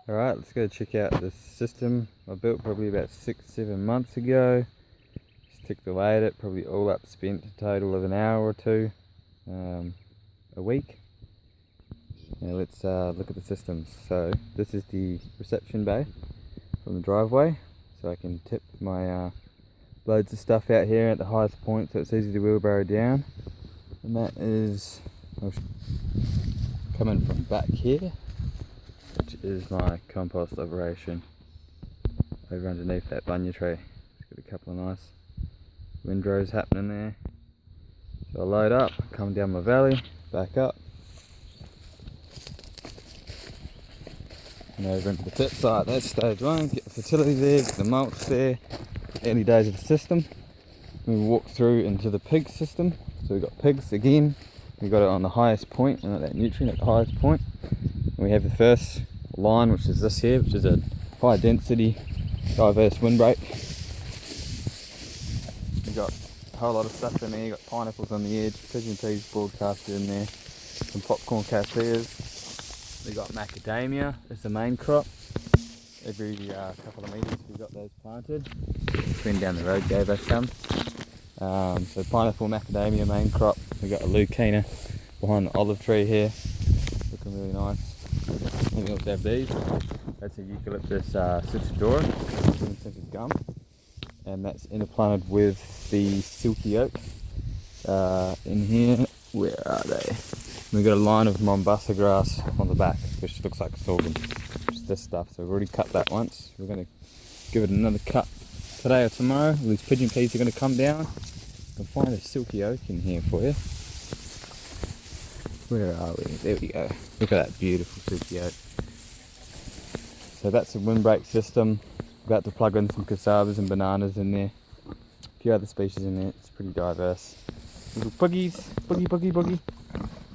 Alright, let's go check out this system I built probably about 6-7 months ago. Just ticked away at it, probably all up spent a total of an hour or two a week. Now let's look at the systems. So this is the reception bay from the driveway, so I can tip my loads of stuff out here at the highest point so it's easy to wheelbarrow down. And that is coming from back here, which is my compost operation over underneath that bunya tree. It's got a couple of nice windrows happening there. So I'll load up, come down my valley, back up, and over into the pit site. That's stage one. Get the fertility there, get the mulch there, early days of the system. We walk through into the pig system. So we've got pigs again. We got it on the highest point, and that nutrient at the highest point. And we have the first line, which is this here, which is a high density, diverse windbreak. We've got a whole lot of stuff in there. You've got pineapples on the edge, pigeon peas broadcasted in there, some popcorn casseas. We've got macadamia as the main crop. Every couple of metres we've got those planted. A friend down the road gave us some. So pineapple, macadamia main crop. We've got a leucaena behind the olive tree here, looking really nice. And we also have these. That's a Eucalyptus citrus scented gum, and that's interplanted with the silky oak. In here, where are they? We've got a line of Mombasa grass on the back, which looks like sorghum. Just this stuff. So we've already cut that once. We're going to give it another cut today or tomorrow. All these pigeon peas are going to come down. I can find a silky oak in here for you. Where are we? There we go. Look at that beautiful silky oak. So that's a windbreak system. About to plug in some casavas and bananas in there. A few other species in there. It's pretty diverse. Little piggies, boogie.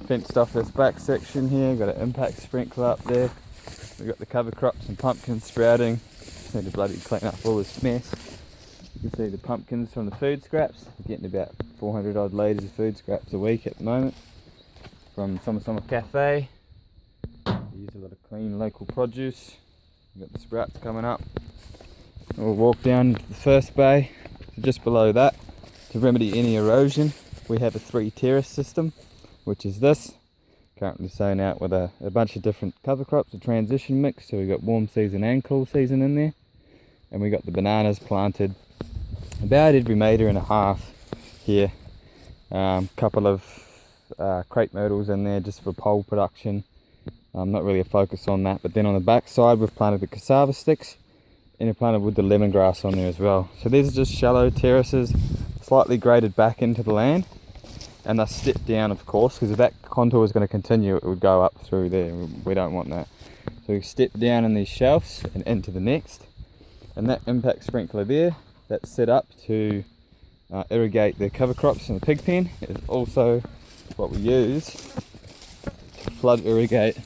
Fenced off this back section here. Got an impact sprinkler up there. We've got the cover crops and pumpkins sprouting. Just need to bloody clean up all this mess. You can see the pumpkins from the food scraps. We're getting about 400 odd litres of food scraps a week at the moment from Summer Cafe. We use a lot of clean local produce. We've got the sprouts coming up. We'll walk down to the first bay. So just below that, to remedy any erosion, we have a 3 terrace system, which is this. Currently sown out with a bunch of different cover crops, a transition mix. So we've got warm season and cool season in there. And we got the bananas planted about every metre and a half here. Couple of crepe myrtles in there just for pole production. Not really a focus on that. But then on the back side we've planted the cassava sticks, and planted with the lemongrass on there as well. So these are just shallow terraces, slightly graded back into the land, and they're stepped down, of course, because if that contour is going to continue, it would go up through there. We don't want that. So we step down in these shelves and into the next. And that impact sprinkler there, that's set up to irrigate the cover crops in the pig pen, is also what we use to flood irrigate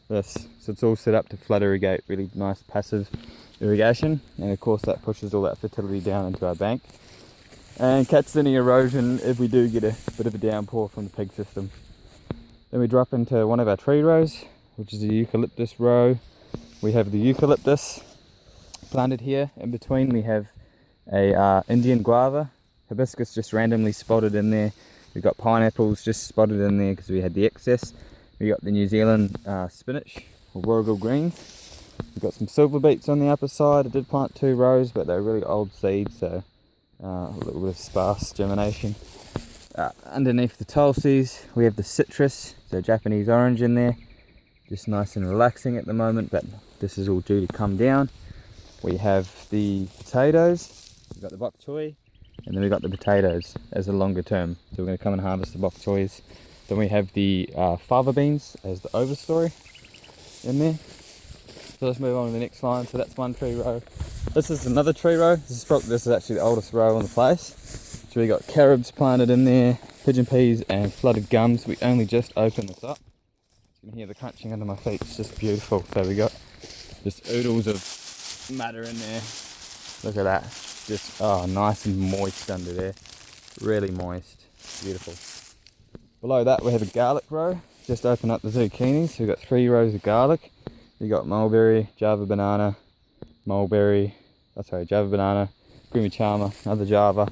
this. So it's all set up to flood irrigate, really nice passive irrigation, and of course that pushes all that fertility down into our bank and catches any erosion if we do get a bit of a downpour from the pig system. Then we drop into one of our tree rows, which is a Eucalyptus row. We have the eucalyptus planted here. In between we have a Indian guava, hibiscus just randomly spotted in there. We've got pineapples just spotted in there because we had the excess. We got the New Zealand spinach, or Warrigal greens. We've got some silver beets on the upper side. I did plant 2 rows, but they're really old seeds, so a little bit of sparse germination. Underneath the tulsis we have the citrus, so Japanese orange in there. Just nice and relaxing at the moment, but this is all due to come down. We have the potatoes, we've got the bok choy, and then we've got the potatoes as a longer term. So we're going to come and harvest the bok choys. Then we have the fava beans as the overstory in there. So let's move on to the next line. So that's one tree row. This is another tree row. This is actually the oldest row on the place. So we got carobs planted in there, pigeon peas and flooded gums. We only just opened this up. You can hear the crunching under my feet. It's just beautiful. So we got just oodles of matter in there. Look at that. Just nice and moist under there. Really moist. Beautiful. Below that we have a garlic row. Just open up the zucchinis. So we've got 3 rows of garlic. You got mulberry, Java banana, mulberry, Java banana, creamy charmer, another Java,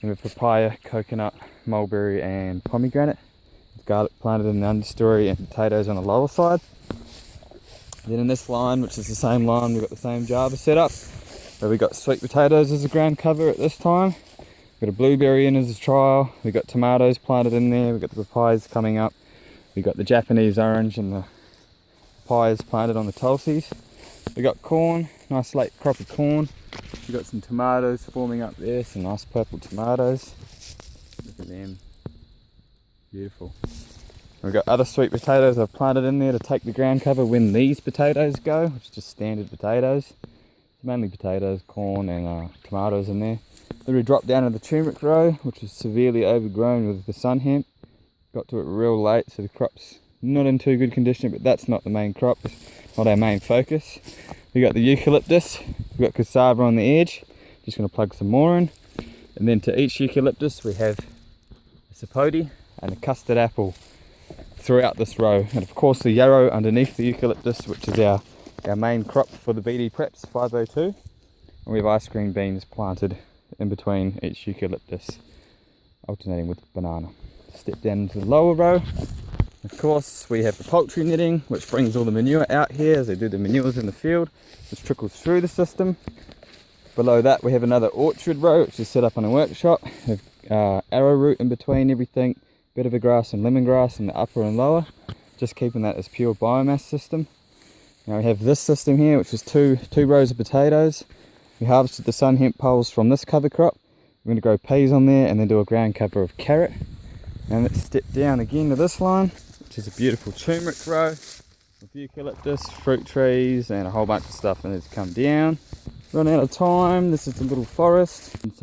and with papaya, coconut, mulberry and pomegranate. Garlic planted in the understory and potatoes on the lower side. Then in this line, which is the same line, we've got the same Java set up, where we got sweet potatoes as a ground cover at this time. We've got a blueberry in as a trial, we've got tomatoes planted in there, we've got the papayas coming up, we've got the Japanese orange and the papayas planted on the tulsis. We've got corn, nice late crop of corn. We've got some tomatoes forming up there, some nice purple tomatoes. Look at them, beautiful. We've got other sweet potatoes I've planted in there to take the ground cover when these potatoes go, which is just standard potatoes. Mainly potatoes, corn and tomatoes in there. Then we dropped down to the Turmeric Row, which was severely overgrown with the sun hemp. Got to it real late, so the crop's not in too good condition, but that's not the main crop, it's not our main focus. We got the eucalyptus, we've got cassava on the edge, just going to plug some more in. And then to each eucalyptus we have a sapote and a custard apple throughout this row. And of course the yarrow underneath the eucalyptus, which is our main crop for the BD Preps 502. And we have ice cream beans planted in between each eucalyptus, alternating with banana. Step down into the lower row. Of course, we have the poultry netting, which brings all the manure out here as they do the manures in the field, which trickles through the system. Below that, we have another orchard row, which is set up on a workshop. We have arrowroot in between everything, bit of grass and lemongrass in the upper and lower, just keeping that as pure biomass system. Now we have this system here, which is two rows of potatoes. We harvested the sun hemp poles from this cover crop. We're going to grow peas on there and then do a ground cover of carrot. And let's step down again to this line, which is a beautiful turmeric row with eucalyptus, fruit trees and a whole bunch of stuff, and it's come down. Run out of time, this is a little forest.